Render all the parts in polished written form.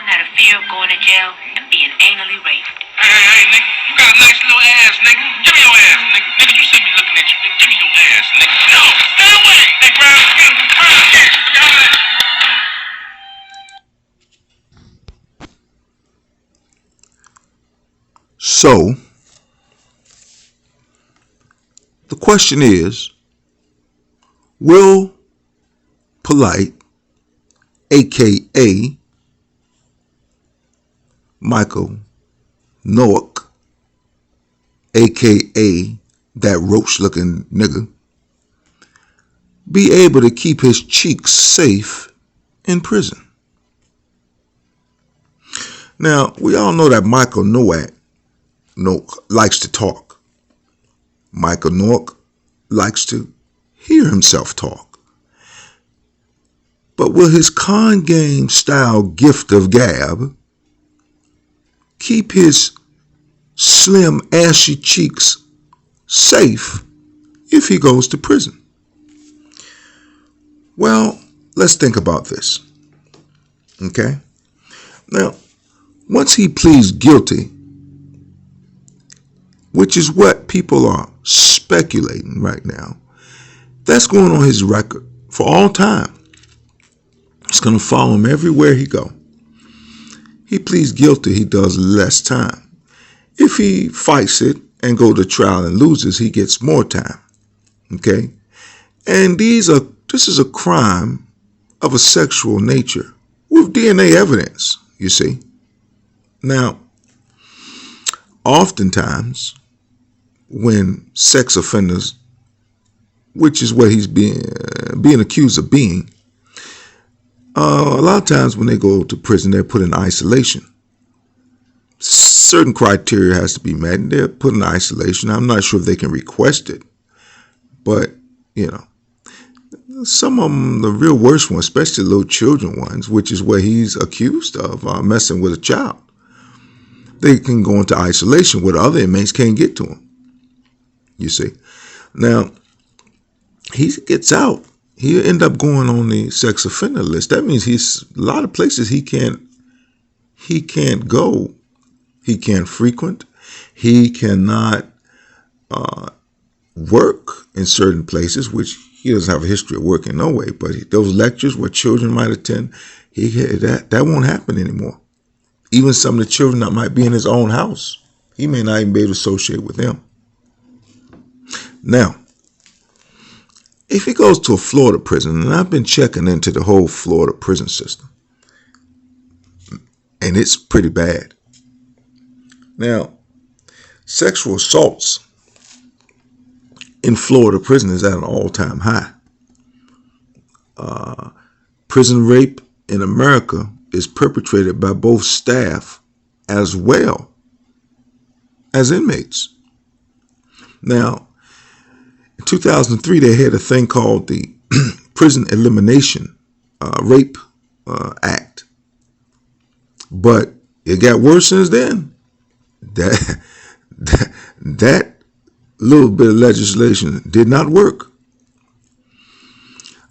out of fear of going to jail and being anally raped. Hey, nigga, you got a nice little ass, nigga. Give me your ass, nigga. Nigga, you see me looking at you. Give me your ass, nigga. No, stay away. Hey, Brown, get him. Let me holler at you. So, the question is, will Polight, a.k.a. Michael Noack, a.k.a. that roach-looking nigga, be able to keep his cheeks safe in prison? Now, we all know that Michael Noack likes to talk. Michael Noack likes to hear himself talk. But will his con game style gift of gab keep his slim, ashy cheeks safe if he goes to prison? Well, let's think about this. Okay? Now, once he pleads guilty, which is what people are speculating right now, that's going on his record for all time. It's going to follow him everywhere he go. He pleads guilty, he does less time. If he fights it and go to trial and loses, he gets more time. Okay? And this is a crime of a sexual nature with DNA evidence, you see. Now, oftentimes, when sex offenders, which is what he's being accused of being, a lot of times when they go to prison, they're put in isolation. Certain criteria has to be met, and they're put in isolation. I'm not sure if they can request it, but, some of them, the real worst ones, especially the little children ones, which is what he's accused of, messing with a child, they can go into isolation where the other inmates can't get to him, you see. Now, he gets out. He'll end up going on the sex offender list. That means he's a lot of places he can't go. He can't frequent. He cannot work in certain places, which he doesn't have a history of working no way. But those lectures where children might attend, that won't happen anymore. Even some of the children that might be in his own house, he may not even be able to associate with them. Now, if he goes to a Florida prison, and I've been checking into the whole Florida prison system, and it's pretty bad. Now, sexual assaults in Florida prison is at an all-time high. Prison rape in America is perpetrated by both staff as well as inmates. Now, in 2003, they had a thing called the Prison Elimination Rape Act. But it got worse since then. That little bit of legislation did not work.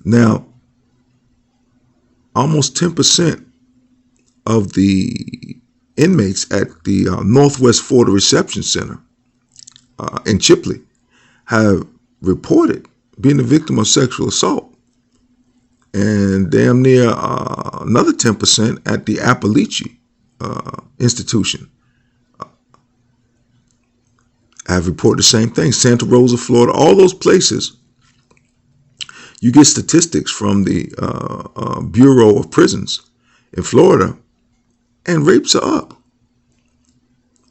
Now, almost 10% of the inmates at the Northwest Florida Reception Center in Chipley have reported being a victim of sexual assault. And damn near another 10% at the Appalachia institution have reported the same thing. Santa Rosa, Florida, all those places. You get statistics from the Bureau of Prisons in Florida, and rapes are up.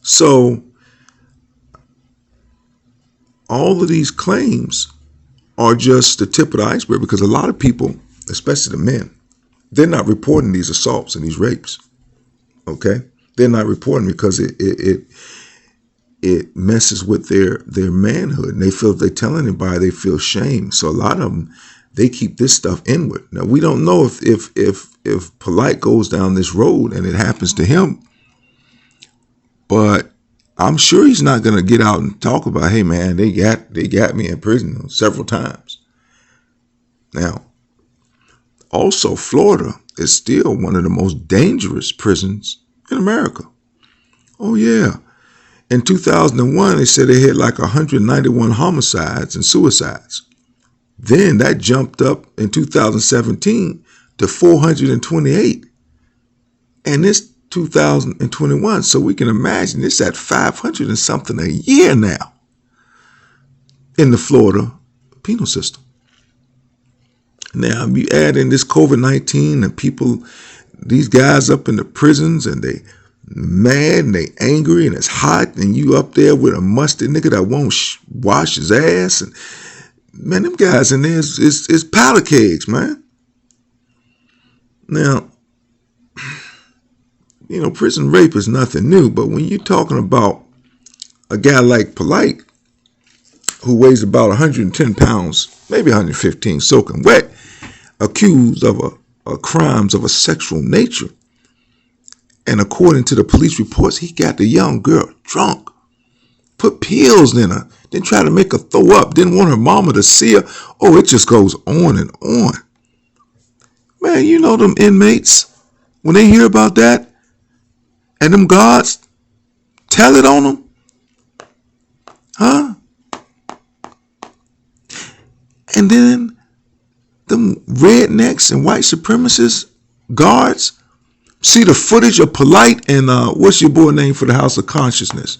So all of these claims are just the tip of the iceberg, because a lot of people, especially the men, they're not reporting these assaults and these rapes. Okay? They're not reporting because it messes with their manhood. And they feel if they tell anybody, they feel shame. So a lot of them, they keep this stuff inward. Now, we don't know if Polight goes down this road and it happens to him, but I'm sure he's not going to get out and talk about, hey man, they got me in prison several times. Now, also Florida is still one of the most dangerous prisons in America. Oh, yeah. In 2001, they said they had like 191 homicides and suicides. Then that jumped up in 2017 to 428. And it's 2021, so we can imagine it's at 500 and something a year now in the Florida penal system. Now, you add in this COVID-19 and people, these guys up in the prisons, and they mad and they angry and it's hot, and you up there with a musty nigga that won't wash his ass. And man, them guys in there is powder kegs, man. Now, you know, prison rape is nothing new, but when you're talking about a guy like Polight, who weighs about 110 pounds, maybe 115, soaking wet, accused of a crimes of a sexual nature. And according to the police reports, he got the young girl drunk, put pills in her, then tried to make her throw up, didn't want her mama to see her. Oh, it just goes on and on. Man, you know them inmates, when they hear about that, and them guards tell it on them, huh? And then them rednecks and white supremacist guards see the footage of Polight and what's your boy name for the House of Consciousness?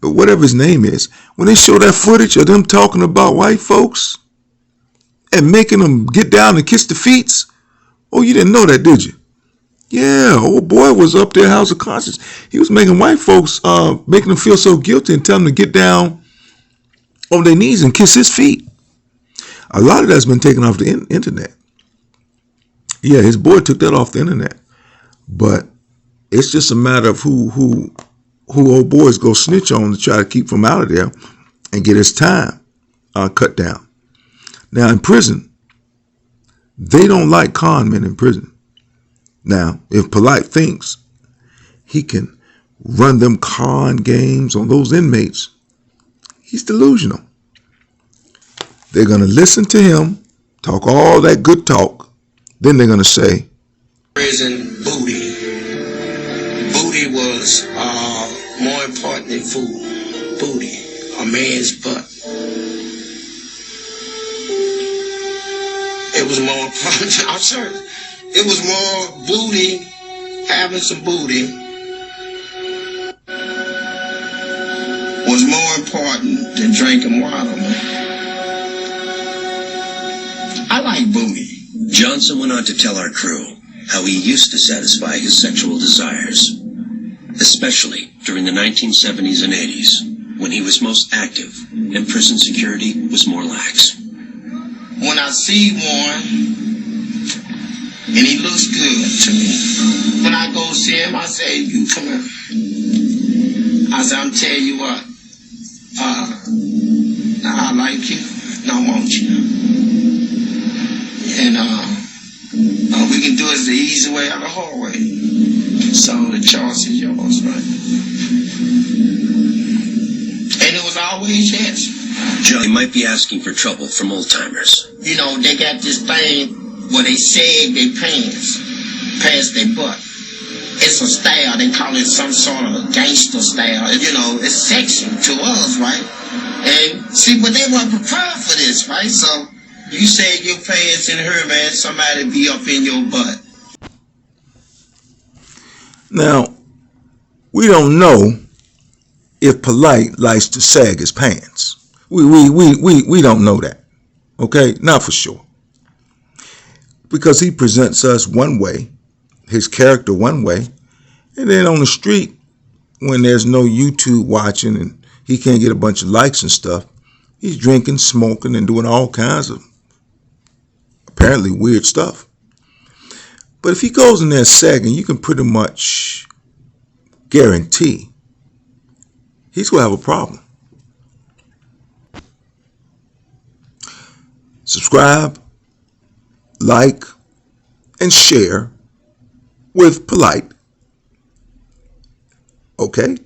Whatever his name is. When they show that footage of them talking about white folks and making them get down and kiss the feet. Oh, you didn't know that, did you? Yeah, old boy was up there, House of Conscience. He was making white folks, making them feel so guilty and telling them to get down on their knees and kiss his feet. A lot of that's been taken off the internet. Yeah, his boy took that off the internet. But it's just a matter of who old boys go snitch on to try to keep from out of there and get his time cut down. Now, in prison, they don't like con men in prison. Now, if Polight thinks he can run them con games on those inmates, he's delusional. They're going to listen to him, talk all that good talk. Then they're going to say, prison booty. Booty was more important than food. Booty, a man's butt. It was more important. I'm sorry. It was more booty, having some booty was more important than drinking water, man. I like booty. Johnson went on to tell our crew how he used to satisfy his sexual desires, especially during the 1970s and 80s, when he was most active and prison security was more lax. When I see one, and he looks good to me, when I go see him, I say, you come here. I say, I'm telling you what, I like you, and I want you. And we can do it the easy way or the hard way. So the choice is yours, right? And it was always yes. John might be asking for trouble from old-timers. You know, they got this thing where they sag their pants past their butt. It's a style. They call it some sort of a gangster style. You know, it's sexy to us, right? And see, but they weren't prepared for this, right? So you sag your pants in her, man, somebody be up in your butt. Now, we don't know if Polight likes to sag his pants. We don't know that. Okay? Not for sure. Because he presents us one way, his character one way, and then on the street, when there's no YouTube watching and he can't get a bunch of likes and stuff, he's drinking, smoking, and doing all kinds of apparently weird stuff. But if he goes in there sagging, you can pretty much guarantee he's going to have a problem. Subscribe, like, and share with Polight. Okay?